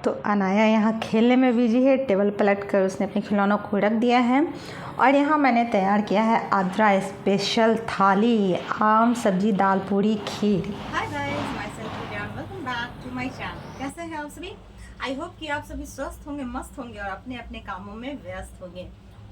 तो अनाया यहाँ खेलने में बिजी है। टेबल पलट कर उसने अपने खिलौनों को रख दिया है। और यहाँ मैंने तैयार किया है आद्रा स्पेशल थाली, आम सब्जी दाल पूरी खीर। Hi guys, myself Priya, welcome back to my channel. कैसे हैं आप सभी? आई होप कि आप सभी स्वस्थ होंगे, मस्त होंगे और अपने अपने कामों में व्यस्त होंगे।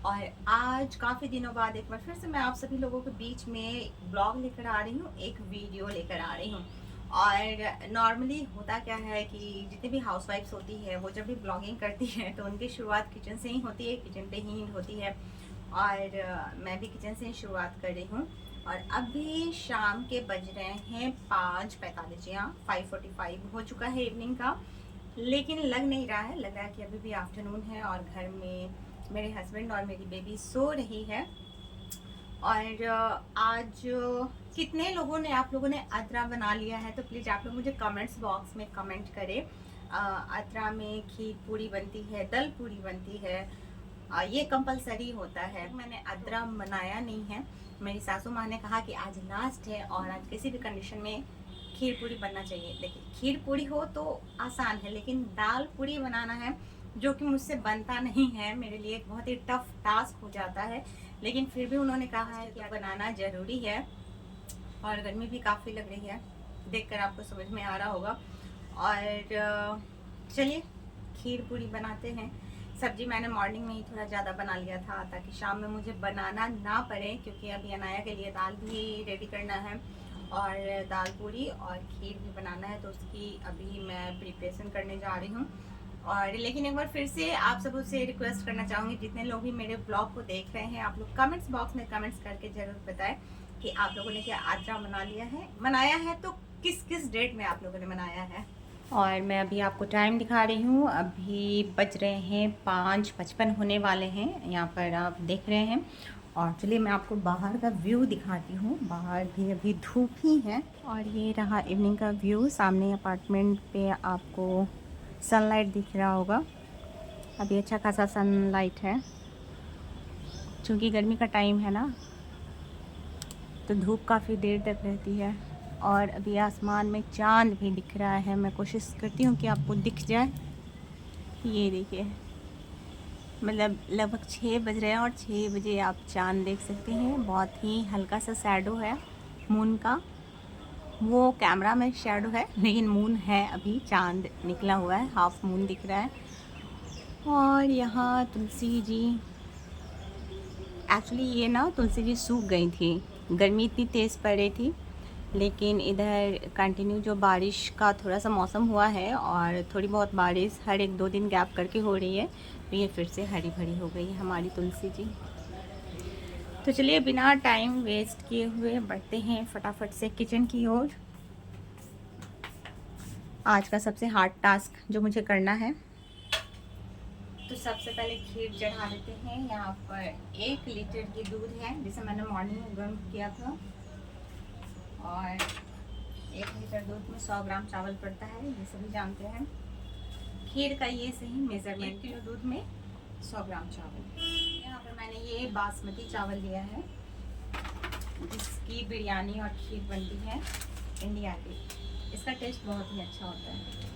और आज काफ़ी दिनों बाद एक बार फिर से मैं आप सभी लोगों के बीच में ब्लॉग लेकर आ रही हूँ, एक वीडियो लेकर आ रही हूँ। और नॉर्मली होता क्या है कि जितनी भी हाउसवाइफ्स होती है वो जब भी ब्लॉगिंग करती है तो उनकी शुरुआत किचन से ही होती है, किचन पे ही होती है। और मैं भी किचन से ही शुरुआत कर रही हूँ। और अभी शाम के बज रहे हैं 5:45, यहाँ 5:45 हो चुका है इवनिंग का। लेकिन लग नहीं रहा है, लग रहा है कि अभी भी आफ्टरनून है और घर में मेरे हस्बैंड और मेरी बेबी सो रही है। और आज कितने लोगों ने, आप लोगों ने अदरा बना लिया है तो प्लीज़ आप लोग मुझे कमेंट्स बॉक्स में कमेंट करें। अदरा में खीर पूरी बनती है, दल पूरी बनती है, ये कंपलसरी होता है। मैंने अदरा बनाया नहीं है। मेरी सासू माँ ने कहा कि आज लास्ट है और आज किसी भी कंडीशन में खीर पूरी बनना चाहिए। देखिए, खीर पूरी हो तो आसान है, लेकिन दाल पूरी बनाना है जो कि मुझसे बनता नहीं है, मेरे लिए एक बहुत ही टफ टास्क हो जाता है। लेकिन फिर भी उन्होंने कहा है कि बनाना ज़रूरी है। और गर्मी भी काफ़ी लग रही है, देखकर आपको समझ में आ रहा होगा। और चलिए खीर पूरी बनाते हैं। सब्जी मैंने मॉर्निंग में ही थोड़ा ज़्यादा बना लिया था ताकि शाम में मुझे बनाना ना पड़े, क्योंकि अभी अनाया के लिए दाल भी रेडी करना है और दाल पूरी और खीर भी बनाना है, तो उसकी अभी मैं प्रिपरेशन करने जा रही हूँ। और लेकिन एक बार फिर से आप सबों से रिक्वेस्ट करना चाहूँगी, जितने लोग भी मेरे ब्लॉग को देख रहे हैं, आप लोग कमेंट्स बॉक्स में कमेंट्स करके ज़रूर बताएं कि आप लोगों ने क्या आद्रा बना लिया है, बनाया है तो किस किस डेट में आप लोगों ने बनाया है। और मैं अभी आपको टाइम दिखा रही हूँ, अभी बज रहे हैं 5:55 होने वाले हैं, यहाँ पर आप देख रहे हैं। और चलिए मैं आपको बाहर का व्यू दिखाती हूँ। बाहर भी अभी धूप ही है और ये रहा इवनिंग का व्यू। सामने अपार्टमेंट पे आपको सनलाइट दिख रहा होगा। अभी अच्छा खासा सनलाइट है, क्योंकि गर्मी का टाइम है ना, तो धूप काफ़ी देर तक रहती है। और अभी आसमान में चांद भी दिख रहा है। मैं कोशिश करती हूँ कि आपको दिख जाए। ये देखिए, मतलब लगभग 6 बज रहे हैं और 6 बजे आप चांद देख सकते हैं। बहुत ही हल्का सा शैडो है मून का, वो कैमरा में शैडो है लेकिन मून है, अभी चांद निकला हुआ है, हाफ मून दिख रहा है। और यहाँ तुलसी जी, एक्चुअली ये ना तुलसी जी सूख गई थी, गर्मी इतनी तेज़ पड़ रही थी। लेकिन इधर कंटिन्यू जो बारिश का थोड़ा सा मौसम हुआ है और थोड़ी बहुत बारिश हर 1-2 दिन गैप करके हो रही है, तो ये फिर से हरी भरी हो गई है हमारी तुलसी जी। तो चलिए बिना टाइम वेस्ट किए हुए बढ़ते हैं फटाफट से किचन की ओर। आज का सबसे हार्ड टास्क जो मुझे करना है, तो सबसे पहले खीर चढ़ा देते हैं। यहाँ पर 1 लीटर की दूध है जिसे मैंने मॉर्निंग में गर्म किया था। और 1 लीटर दूध में 100 ग्राम चावल पड़ता है, ये सभी जानते हैं। खीर का ये सही मेज़रमेंट, 1 किलो दूध में 100 ग्राम चावल। यहाँ पर मैंने ये बासमती चावल लिया है जिसकी बिरयानी और खीर बनती है इंडिया की। इसका टेस्ट बहुत ही अच्छा होता है।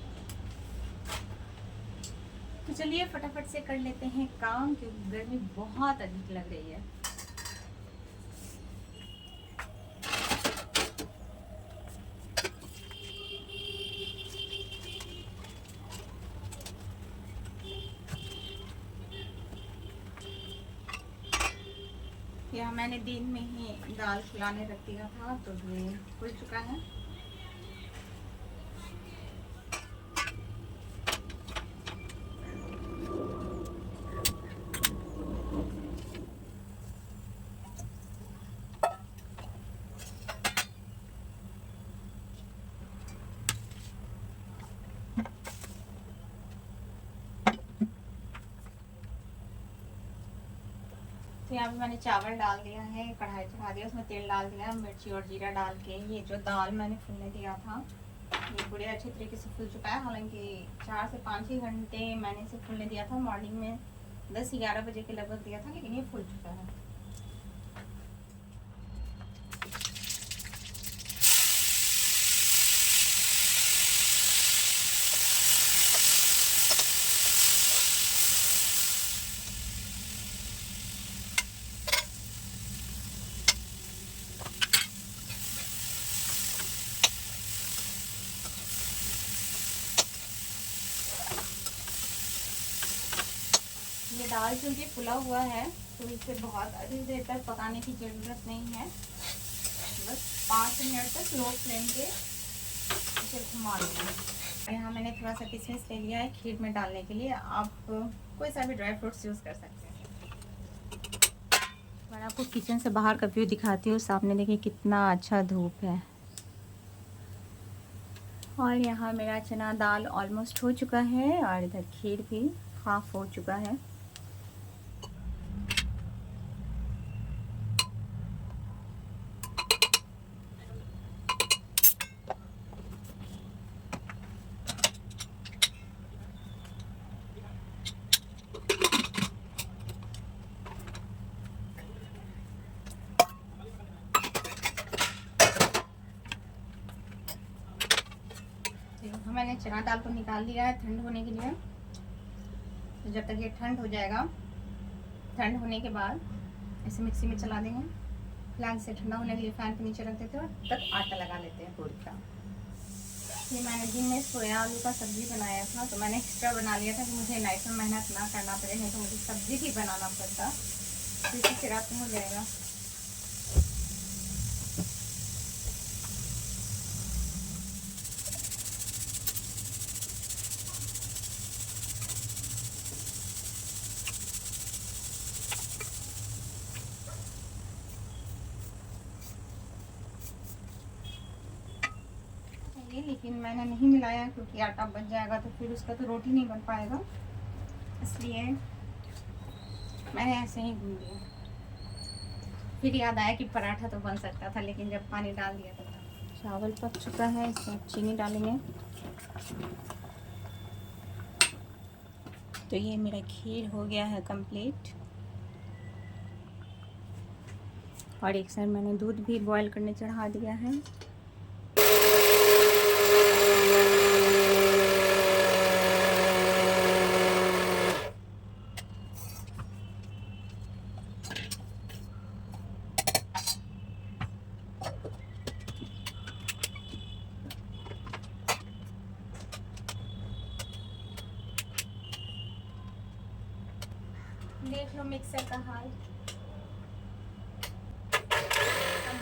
तो चलिए फटाफट से कर लेते हैं काम, क्योंकि गर्मी बहुत अधिक लग रही है। यहाँ मैंने दिन में ही दाल फुलाने रख दिया था, तो ये फुल चुका है। तो यहाँ पे मैंने चावल डाल दिया है, कढ़ाई चढ़ा दिया, उसमें तेल डाल दिया, मिर्ची और जीरा डाल के ये जो दाल मैंने फूलने दिया था ये पूरे अच्छे तरीके से फूल चुका है। हालांकि 4 से 5 ही घंटे मैंने इसे फूलने दिया था, मॉर्निंग में 10-11 बजे के लगभग दिया था, लेकिन ये फूल चुका है। ये दाल चूँकि फुला हुआ है तो इसे बहुत अधिक देर तक पकाने की ज़रूरत नहीं है। बस 5 मिनट तक लो फ्लेम पे इसे घुमा लेना है। यहाँ मैंने थोड़ा सा किशमिश ले लिया है खीर में डालने के लिए। आप कोई सा भी ड्राई फ्रूट्स यूज़ कर सकते हैं। मैं आपको किचन से बाहर का व्यू दिखाती हूँ। सामने देखिए कितना अच्छा धूप है। और यहाँ मेरा चना दाल ऑलमोस्ट हो चुका है और इधर खीर भी हाफ हो चुका है। मैंने चना दाल को निकाल लिया है ठंड होने के लिए। तो जब तक ये ठंड हो जाएगा, ठंड होने के बाद इसे मिक्सी में चला देंगे। फिलहाल इसे ठंडा होने के लिए फैन के नीचे रख देते हैं और तब आटा लगा लेते हैं पूरी का। ये मैंने दिन में सोया आलू का सब्ज़ी बनाया था तो मैंने एक्स्ट्रा बना लिया था कि मुझे नाइट में मेहनत ना करना पड़े, नहीं तो मुझे सब्ज़ी भी बनाना पड़ता। तो इसी से रात में हो जाएगा। लेकिन मैंने नहीं मिलाया क्योंकि आटा बच जाएगा तो फिर उसका तो रोटी नहीं बन पाएगा, इसलिए मैंने ऐसे ही भून दिया। फिर याद आया कि पराठा तो बन सकता था, लेकिन जब पानी डाल दिया तो चावल पक चुका है। इसमें चीनी डालेंगे। तो ये मेरा खीर हो गया है कंप्लीट। और एक साइड मैंने दूध भी बॉईल करने चढ़ा दिया है। देख लो मिक्सर का हाल,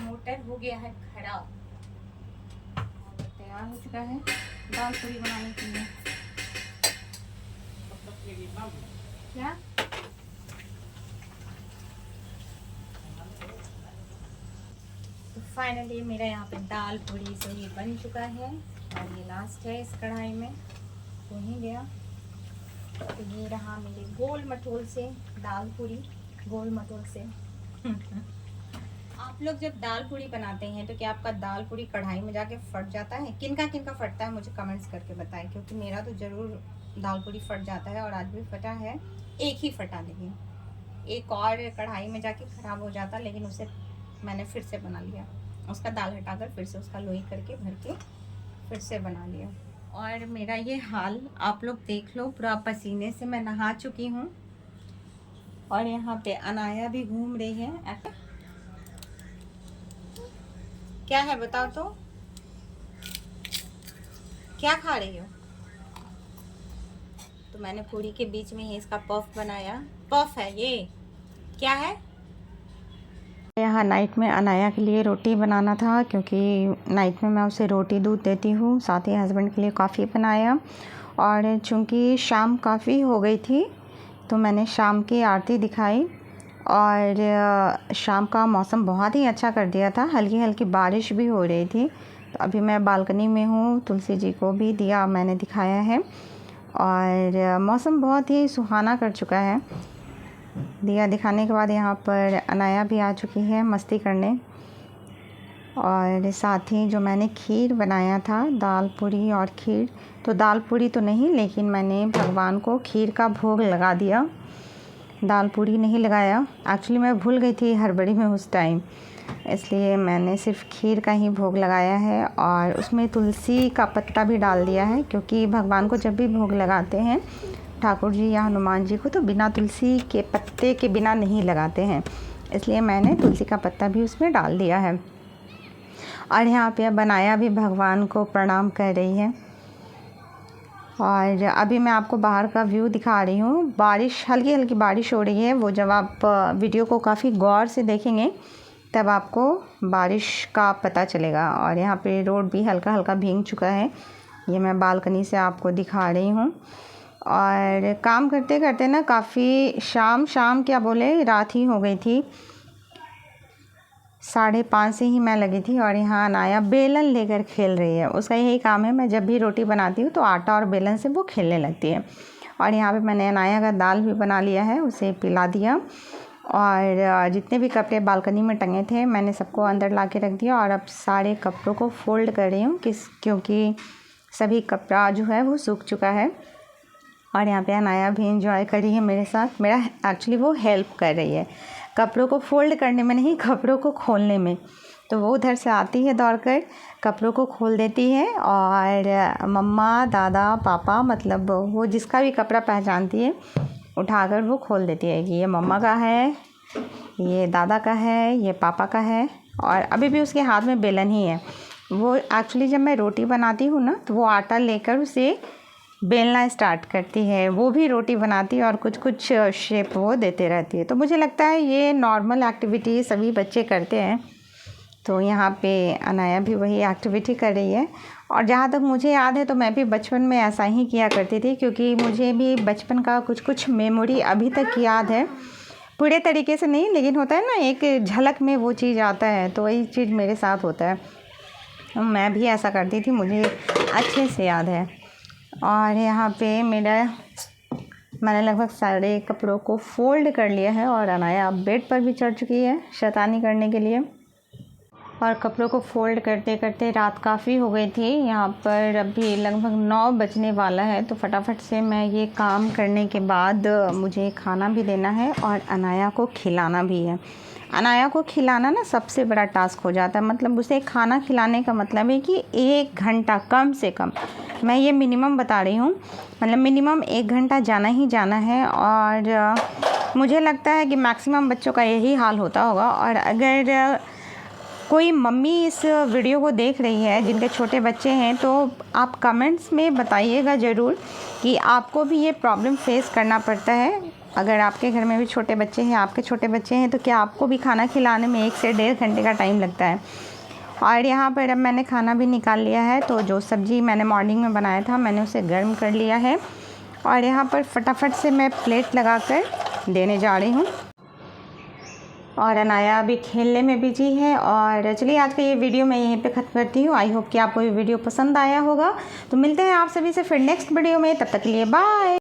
मोटर हो गया है खराब। तैयार हो चुका है दाल पूरी बनाने के लिए। क्या तो फाइनली मेरा यहाँ पे दाल पूरी सही बन चुका है और ये लास्ट है इस कढ़ाई में, हो ही गया। तो ये रहा मेरे गोल मटोल से दाल पूरी, गोल मटोल से। आप लोग जब दाल पूरी बनाते हैं तो क्या आपका दाल पूरी कढ़ाई में जाके फट जाता है? किनका फटता है मुझे कमेंट्स करके बताएं, क्योंकि मेरा तो ज़रूर दाल पूरी फट जाता है और आज भी फटा है। एक ही फटा, लेकिन एक और कढ़ाई में जाके ख़राब हो जाता, लेकिन उसे मैंने फिर से बना लिया। उसका दाल हटाकर फिर से उसका लोई करके भर के फिर से बना लिया। और मेरा ये हाल आप लोग देख लो, पूरा पसीने से मैं नहा चुकी हूँ। और यहाँ पे अनाया भी घूम रही है। क्या है बताओ तो, क्या खा रही हो? तो मैंने पूरी के बीच में ही इसका पफ बनाया। पफ है ये, क्या है? यहाँ नाइट में अनाया के लिए रोटी बनाना था, क्योंकि नाइट में मैं उसे रोटी दूध देती हूँ। साथ ही हस्बैंड के लिए कॉफ़ी बनाया। और चूँकि शाम काफ़ी हो गई थी तो मैंने शाम की आरती दिखाई। और शाम का मौसम बहुत ही अच्छा कर दिया था, हल्की हल्की बारिश भी हो रही थी। तो अभी मैं बालकनी में हूँ, तुलसी जी को भी दिया मैंने दिखाया है और मौसम बहुत ही सुहाना कर चुका है। दिया दिखाने के बाद यहाँ पर अनाया भी आ चुकी है मस्ती करने। और साथ ही जो मैंने खीर बनाया था, दाल पूरी और खीर, तो दाल पूरी तो नहीं, लेकिन मैंने भगवान को खीर का भोग लगा दिया, दाल पूरी नहीं लगाया। एक्चुअली मैं भूल गई थी हड़बड़ी में उस टाइम, इसलिए मैंने सिर्फ खीर का ही भोग लगाया है। और उसमें तुलसी का पत्ता भी डाल दिया है, क्योंकि भगवान को जब भी भोग लगाते हैं ठाकुर जी या हनुमान जी को, तो बिना तुलसी के पत्ते के बिना नहीं लगाते हैं, इसलिए मैंने तुलसी का पत्ता भी उसमें डाल दिया है। और यहाँ पे बनाया भी भगवान को प्रणाम कर रही है। और अभी मैं आपको बाहर का व्यू दिखा रही हूँ। बारिश, हल्की हल्की बारिश हो रही है। वो जब आप वीडियो को काफ़ी गौर से देखेंगे तब आपको बारिश का पता चलेगा। और यहाँ पे रोड भी हल्का हल्का भीग चुका है। ये मैं बालकनी से आपको दिखा रही हूँ। और काम करते करते ना काफ़ी शाम क्या बोले, रात ही हो गई थी। 5:30 से ही मैं लगी थी। और यहाँ अनाया बेलन लेकर खेल रही है। उसका यही काम है, मैं जब भी रोटी बनाती हूँ तो आटा और बेलन से वो खेलने लगती है। और यहाँ पे मैंने अनाया का दाल भी बना लिया है, उसे पिला दिया। और जितने भी कपड़े बालकनी में टंगे थे मैंने सबको अंदर ला के रख दिया। और अब सारे कपड़ों को फ़ोल्ड कर रही हूँ क्योंकि सभी कपड़ा जो है वो सूख चुका है। और यहाँ पे अनाया भी इंजॉय कर रही है मेरे साथ। मेरा एक्चुअली वो हेल्प कर रही है कपड़ों को फ़ोल्ड करने में, नहीं कपड़ों को खोलने में। तो वो उधर से आती है दौड़कर, कपड़ों को खोल देती है। और मम्मा, दादा, पापा, मतलब वो जिसका भी कपड़ा पहचानती है उठाकर वो खोल देती है कि ये मम्मा का है, ये दादा का है, ये पापा का है। और अभी भी उसके हाथ में बेलन ही है। वो एक्चुअली जब मैं रोटी बनाती हूँ ना तो वो आटा लेकर उसे बेलना स्टार्ट करती है। वो भी रोटी बनाती है और कुछ कुछ शेप वो देते रहती है। तो मुझे लगता है ये नॉर्मल एक्टिविटी सभी बच्चे करते हैं। तो यहाँ पे अनाया भी वही एक्टिविटी कर रही है। और जहाँ तक मुझे याद है तो मैं भी बचपन में ऐसा ही किया करती थी, क्योंकि मुझे भी बचपन का कुछ मेमोरी अभी तक याद है। पूरे तरीके से नहीं, लेकिन होता है ना एक झलक में वो चीज़ आता है। तो वही चीज़ मेरे साथ होता है। मैं भी ऐसा करती थी, मुझे अच्छे से याद है। और यहाँ पे मैंने लगभग सारे कपड़ों को फ़ोल्ड कर लिया है। और अनाया अब बेड पर भी चढ़ चुकी है शैतानी करने के लिए। और कपड़ों को फ़ोल्ड करते करते रात काफ़ी हो गई थी। यहाँ पर अभी लगभग 9 बजने वाला है। तो फटाफट से मैं ये काम करने के बाद मुझे खाना भी देना है और अनाया को खिलाना भी है। अनाया को खिलाना ना सबसे बड़ा टास्क हो जाता है। मतलब उसे खाना खिलाने का मतलब है कि 1 घंटा कम से कम, मैं ये मिनिमम बता रही हूँ, मतलब मिनिमम 1 घंटा जाना ही जाना है। और मुझे लगता है कि मैक्सिमम बच्चों का यही हाल होता होगा। और अगर कोई मम्मी इस वीडियो को देख रही है जिनके छोटे बच्चे हैं तो आप कमेंट्स में बताइएगा ज़रूर कि आपको भी ये प्रॉब्लम फेस करना पड़ता है। अगर आपके घर में भी छोटे बच्चे हैं, आपके छोटे बच्चे हैं, तो क्या आपको भी खाना खिलाने में 1 से 1.5 घंटे का टाइम लगता है। और यहाँ पर अब मैंने खाना भी निकाल लिया है। तो जो सब्ज़ी मैंने मॉर्निंग में बनाया था मैंने उसे गर्म कर लिया है। और यहाँ पर फटाफट से मैं प्लेट लगाकर देने जा रही हूँ। और अनाया अभी खेलने में बिजी है। और चलिए आज का ये वीडियो मैं यहीं पे ख़त्म करती हूँ। आई होप कि आपको ये वीडियो पसंद आया होगा। तो मिलते हैं आप सभी से फिर नेक्स्ट वीडियो में। तब तक के लिए बाय।